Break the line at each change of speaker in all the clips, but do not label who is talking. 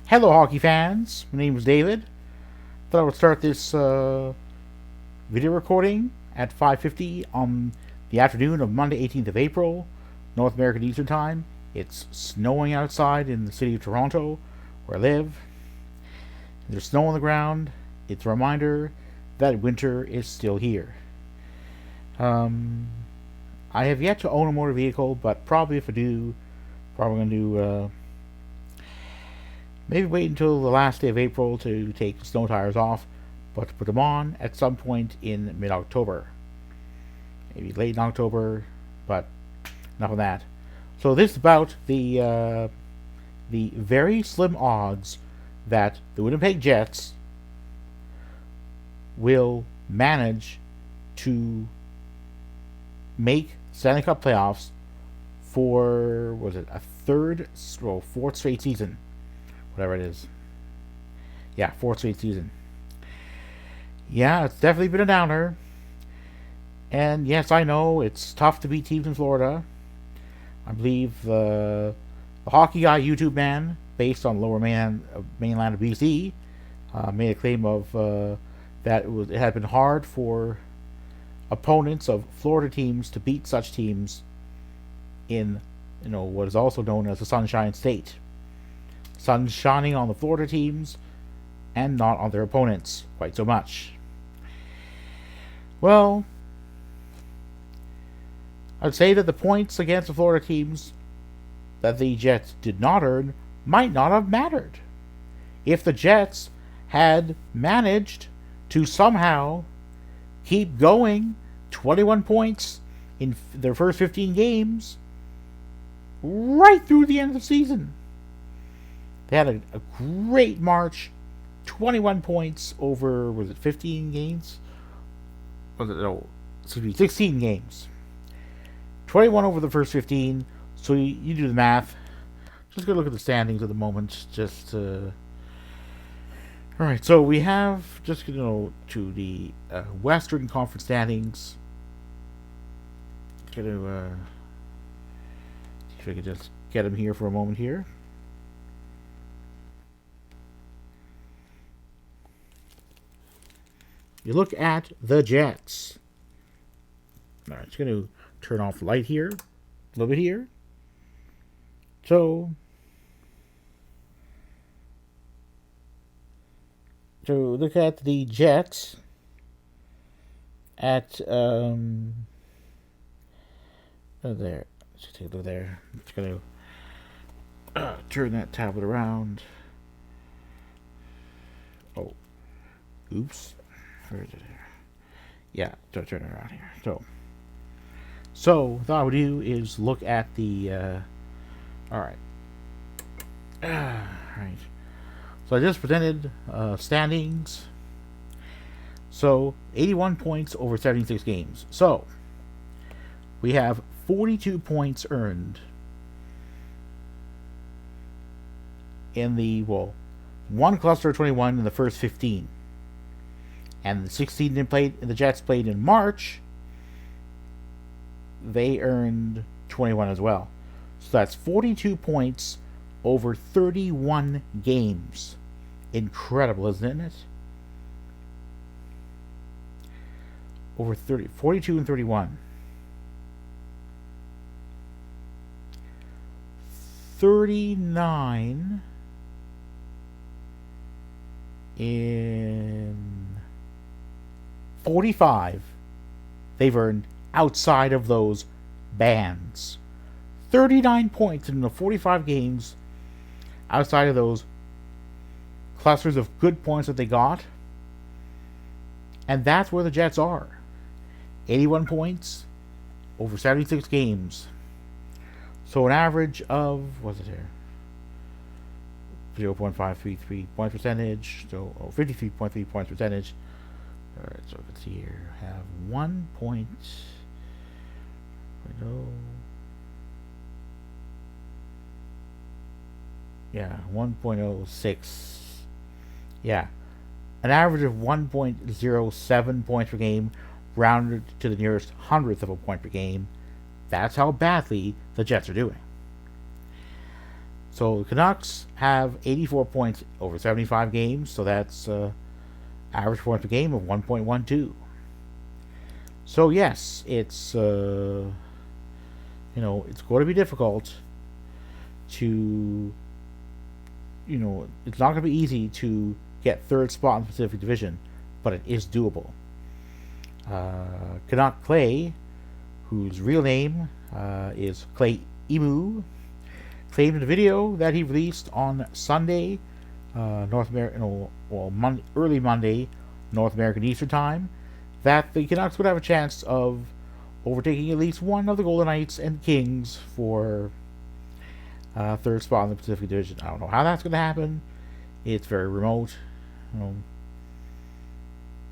Hello, hockey fans. My name is David. Thought I would start this video recording at 5:50 on the afternoon of Monday, 18th of April, North American Eastern Time. It's snowing outside in the city of Toronto, where I live. There's snow on the ground. It's a reminder that winter is still here. I have yet to own a motor vehicle, but probably if I do, probably going to do maybe wait until the last day of April to take the snow tires off, but to put them on at some point in mid-October. Maybe late in October, but enough of that. So this is about the very slim odds that the Winnipeg Jets will manage to make Stanley Cup playoffs for, was it a fourth straight season? Whatever it is. Yeah, fourth straight season. Yeah, it's definitely been a downer. And yes, I know it's tough to beat teams in Florida. I believe the Hockey Guy YouTube man, based on Lower mainland of BC, made a claim of that it had been hard for opponents of Florida teams to beat such teams in what is also known as the Sunshine State. Sun shining on the Florida teams and not on their opponents quite so much. Well, I'd say that the points against the Florida teams that the Jets did not earn might not have mattered if the Jets had managed to somehow keep going 21 points in their first 15 games right through the end of the season. They had a great March, 21 points over, was it 15 games? Was it, no, excuse me, 16 games. 21 over the first 15, so you do the math. Just go look at the standings at the moment. Alright, so we have, just to the Western Conference standings. Going to see if I can just get them here for a moment here. You look at the Jets. Alright, just going to turn off the light here, a little bit here. So look at the Jets at there. Let's take a look there. I'm just going to turn that tablet around. Oh, oops. Yeah, turn it around here. So what I would do is look at the. Alright. Alright. So I just presented standings. So 81 points over 76 games. So we have 42 points earned in the one cluster of 21 in the first 15. And the 16 the Jets played in March, they earned 21 as well. So that's 42 points over 31 games. Incredible, isn't it? Over 42 and 31. 39 in 45 they've earned outside of those bands. 39 points in the 45 games outside of those clusters of good points that they got. And that's where the Jets are. 81 points over 76 games. So an average of, what's it here? 0.533 point percentage. So 53.3 points percentage. Alright, so let's see here. Have 1 point. Yeah, 1.06. Yeah. An average of 1.07 points per game, rounded to the nearest hundredth of a point per game. That's how badly the Jets are doing. So the Canucks have 84 points over 75 games, so that's average points per game of 1.12. So yes, it's it's going to be difficult to it's not going to be easy to get third spot in the Pacific Division, but it is doable. Canuck Clay, whose real name is Clay Emu, claimed in a video that he released on Sunday, early Monday, North American Eastern Time, that the Canucks would have a chance of overtaking at least one of the Golden Knights and Kings for third spot in the Pacific Division. I don't know how that's going to happen. It's very remote,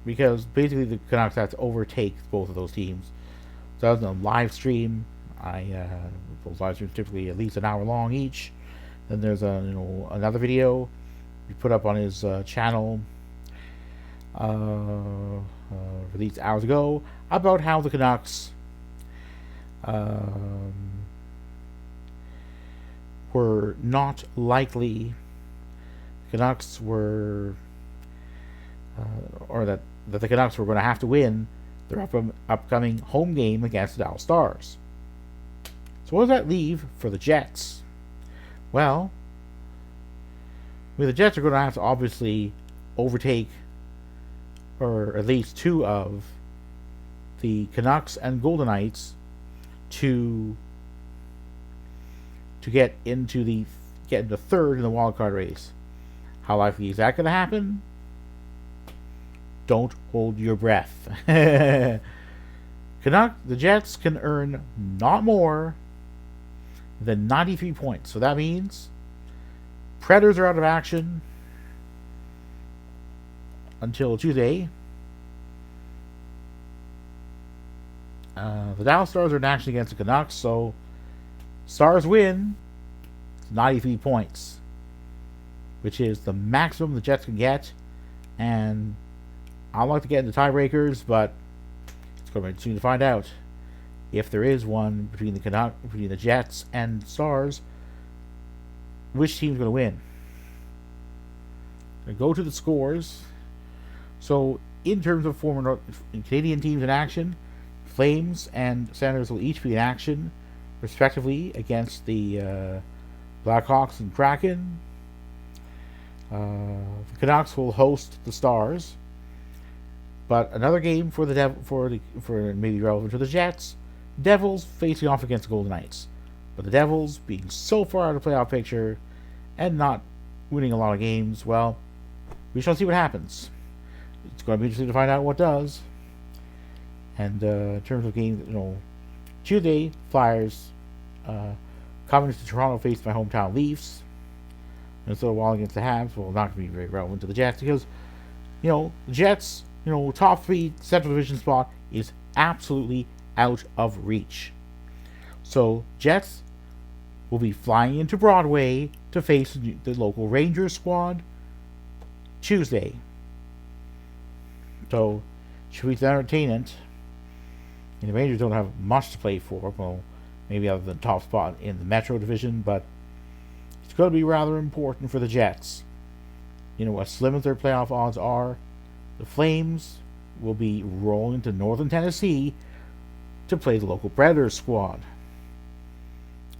because basically the Canucks have to overtake both of those teams. So that was a live stream. Those live streams typically at least an hour long each. Then there's another video we put up on his channel released hours ago about how the Canucks were not likely. The Canucks were, or that the Canucks were going to have to win their upcoming home game against the Dallas Stars. So what does that leave for the Jets? Well, the Jets are going to have to obviously overtake, or at least two of the Canucks and Golden Knights to get into third in the wild card race. How likely is that going to happen? Don't hold your breath. The Jets can earn not more than 93 points. So that means Predators are out of action until Tuesday. The Dallas Stars are in action against the Canucks, so Stars win 93 points, which is the maximum the Jets can get. And I'd like to get into tiebreakers, but it's going to be soon to find out if there is one between the Jets and Stars. Which team's going to win? I go to the scores. So, in terms of former Canadian teams in action, Flames and Senators will each be in action, respectively, against the Blackhawks and Kraken. The Canucks will host the Stars. But another game for maybe relevant to the Jets, Devils facing off against the Golden Knights. But the Devils, being so far out of the playoff picture and not winning a lot of games, well, we shall see what happens. It's going to be interesting to find out what does. And in terms of games, Tuesday, Flyers coming to Toronto face my hometown Leafs. Minnesota Wild against the Habs. Well, not going to be very relevant to the Jets because, the Jets, top 3 Central Division spot is absolutely out of reach. So, Jets will be flying into Broadway to face the local Rangers squad Tuesday. So, should be entertainment. And the Rangers don't have much to play for. Well, maybe other than top spot in the Metro Division, but it's going to be rather important for the Jets. As slim as their playoff odds are, the Flames will be rolling to Northern Tennessee to play the local Predators squad.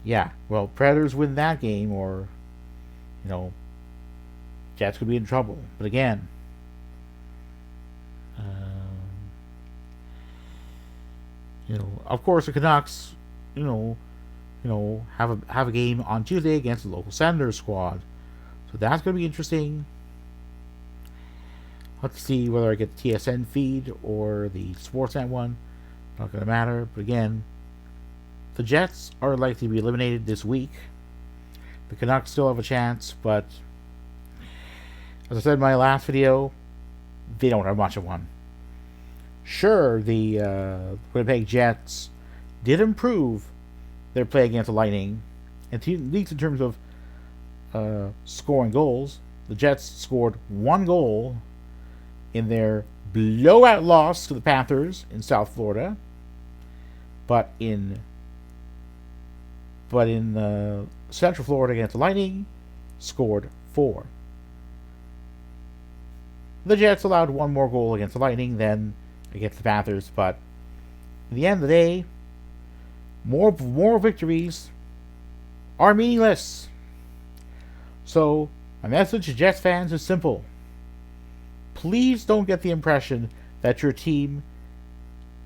Yeah, well, Predators win that game, or, Jets could be in trouble. But again, of course, the Canucks, have a game on Tuesday against the local Senators squad. So that's going to be interesting. Let's see whether I get the TSN feed or the Sportsnet one. Not going to matter. But again, the Jets are likely to be eliminated this week. The Canucks still have a chance, but as I said in my last video, they don't have much of one. Sure, the Winnipeg Jets did improve their play against the Lightning, and at least in terms of scoring goals. The Jets scored 1 goal in their blowout loss to the Panthers in South Florida, but in Central Florida against the Lightning scored 4. The Jets allowed one more goal against the Lightning than against the Panthers, but at the end of the day, more victories are meaningless. So, my message to Jets fans is simple. Please don't get the impression that your team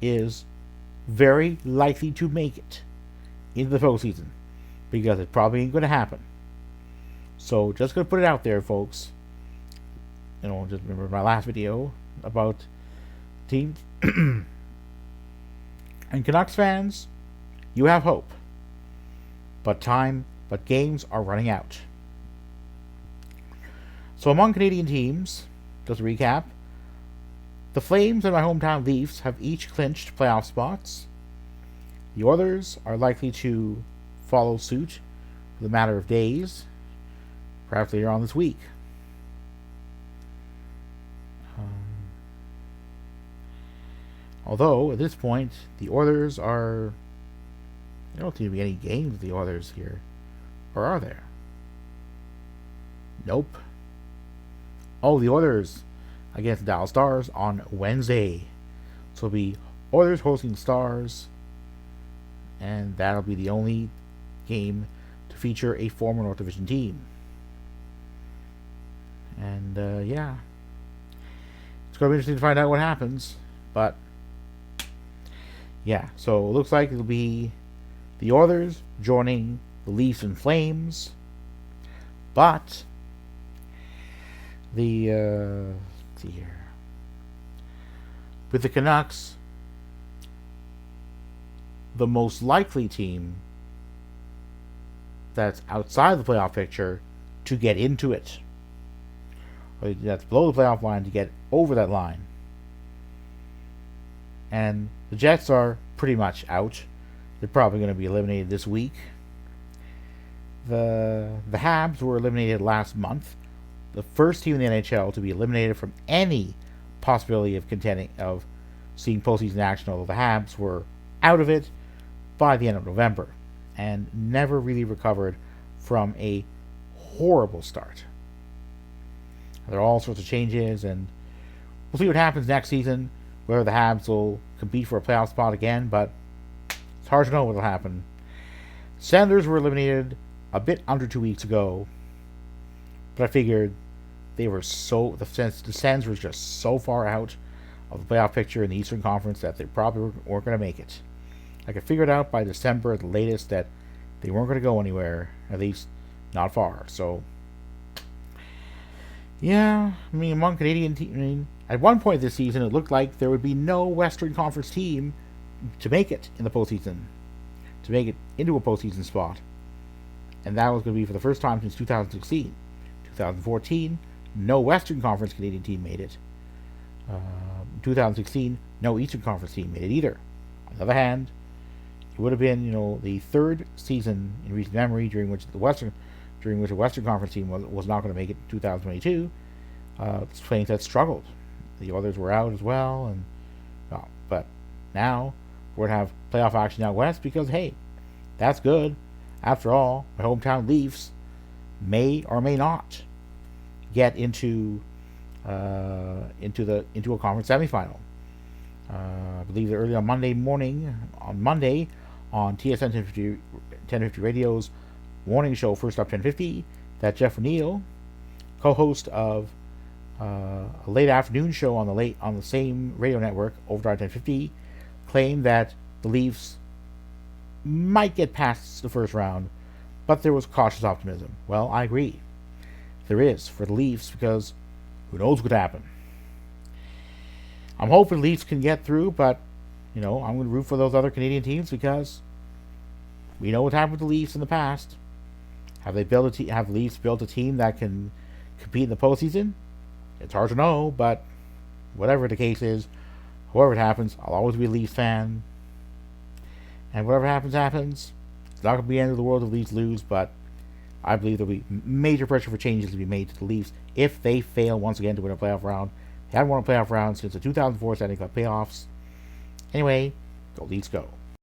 is very likely to make it into the postseason, because it probably ain't going to happen. So, just going to put it out there, folks. Just remember my last video about teams. And Canucks fans, you have hope. But games are running out. So among Canadian teams, just to recap, the Flames and my hometown Leafs have each clinched playoff spots. The Oilers are likely to follow suit for the matter of days, perhaps later on this week. Although, at this point, the Oilers are... There don't seem to be any games with the Oilers here. Or are there? Nope. Oh, the Oilers against the Dallas Stars on Wednesday. So it'll be Oilers hosting Stars. And that'll be the only game to feature a former North Division team. And, yeah. It's going to be interesting to find out what happens. But, yeah. So it looks like it'll be the Oilers joining the Leafs and Flames. But let's see here. With the Canucks, the most likely team that's outside the playoff picture to get into it. Or that's below the playoff line to get over that line. And the Jets are pretty much out. They're probably going to be eliminated this week. The Habs were eliminated last month. The first team in the NHL to be eliminated from any possibility of seeing postseason action, although the Habs were out of it by the end of November and never really recovered from a horrible start. There are all sorts of changes, and we'll see what happens next season, whether the Habs will compete for a playoff spot again, but it's hard to know what will happen. Senators were eliminated a bit under 2 weeks ago, but I figured the Sens were just so far out of the playoff picture in the Eastern Conference that they probably weren't going to make it. I could figure it out by December at the latest that they weren't going to go anywhere, at least not far. So, yeah, among Canadian teams, at one point this season, it looked like there would be no Western Conference team to make it in the postseason, to make it into a postseason spot. And that was going to be for the first time since 2016. 2014, no Western Conference Canadian team made it. 2016, no Eastern Conference team made it either. On the other hand, it would have been, the third season in recent memory during which a Western Conference team was not going to make it in 2022. Flames had struggled. The others were out as well, but now we're going to have playoff action out west because, hey, that's good. After all, my hometown Leafs may or may not get into a conference semifinal. I believe that early on Monday on TSN 1050 Radio's morning show, First Up 1050, that Jeff O'Neill, co-host of a late afternoon show on the same radio network, Overdrive 1050, claimed that the Leafs might get past the first round, but there was cautious optimism. Well, I agree. There is for the Leafs, because who knows what could happen. I'm hoping the Leafs can get through, but I'm going to root for those other Canadian teams because we know what happened with the Leafs in the past. Have the Leafs built a team that can compete in the postseason? It's hard to know, but whatever the case is, however it happens, I'll always be a Leafs fan. And whatever happens. It's not going to be the end of the world if the Leafs lose, but I believe there'll be major pressure for changes to be made to the Leafs if they fail once again to win a playoff round. They haven't won a playoff round since the 2004 Stanley Cup playoffs. Anyway, go Leafs go.